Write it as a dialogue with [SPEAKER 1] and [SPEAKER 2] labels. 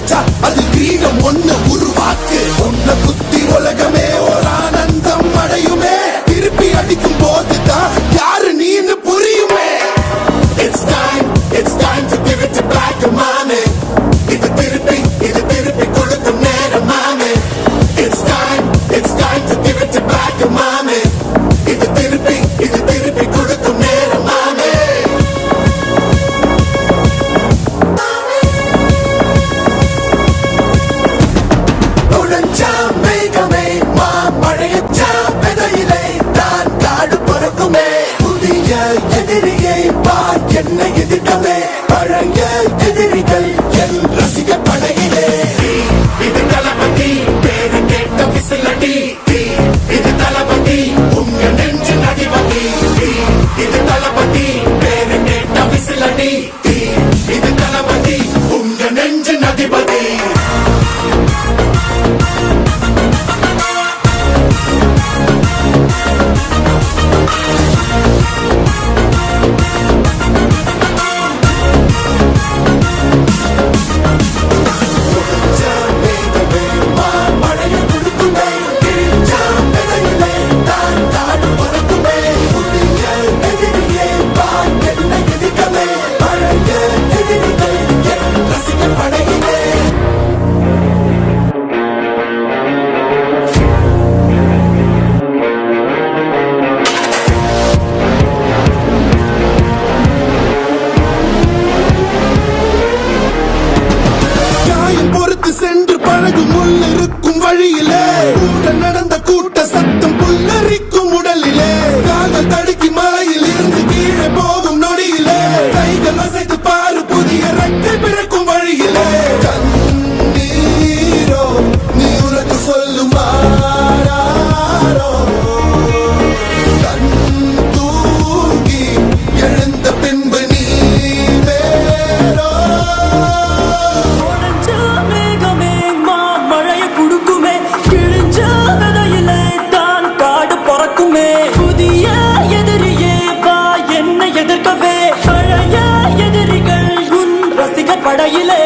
[SPEAKER 1] வச்சா அது கிரீடம் ஒண்ணு உருவாக்கு. உன்னை குத்தி உலகமே ஒரு ஆனந்தம் அடையுமே. திருப்பி அடிக்கும் போதுதான் யாரு நீன்னு புரியுமே. It's time to give it back to mommy. இது திருப்பி கொடுக்கும் நேரம் மாமே. It's time to give it back to mommy. இது திருப்பி கொடுக்கும் நேரம் மாமே. நுழைஞ்சாம் மேகமே மாமழையச்சா விதையிலே தான் காடு பொறுக்குமே. புதிய எதிரியை வா என்னை எதிர்க்கவே. பழைய எதிரிகள் என் ரசிக படையிலே. இது தளபதி பேரு கேட்ட விசிலடி. இது தளபதி உங்க நெஞ்சு நடிபதி. இது தளபதி பேரு கேட்ட விசிலடி. இது தளபதி உங்க நெஞ்சு நடிபதி. சென்று பழகும் உள்ளிருக்கும் வழியிலே. உடன் நடந்த கூட்ட சத்தம் புல்லரிக்கும் உடலிலே. காதல் தடுக்கி மலையில் இருந்து கீழே போகும் நொடியிலே. கைகள் அசைத்து பாரு புதிய ரெக்கை பிறக்கும் வழியிலே. கண்ணீரோ நீ உனக்கு சொல்லுமாறோ. கண் தூங்கி எழுந்த பின்பு நீ வேறோ.
[SPEAKER 2] புதிய எதிரியே வா என்னை எதிர்க்கவே. பழைய எதிரிகள் உன் ரசிகர் படையிலே.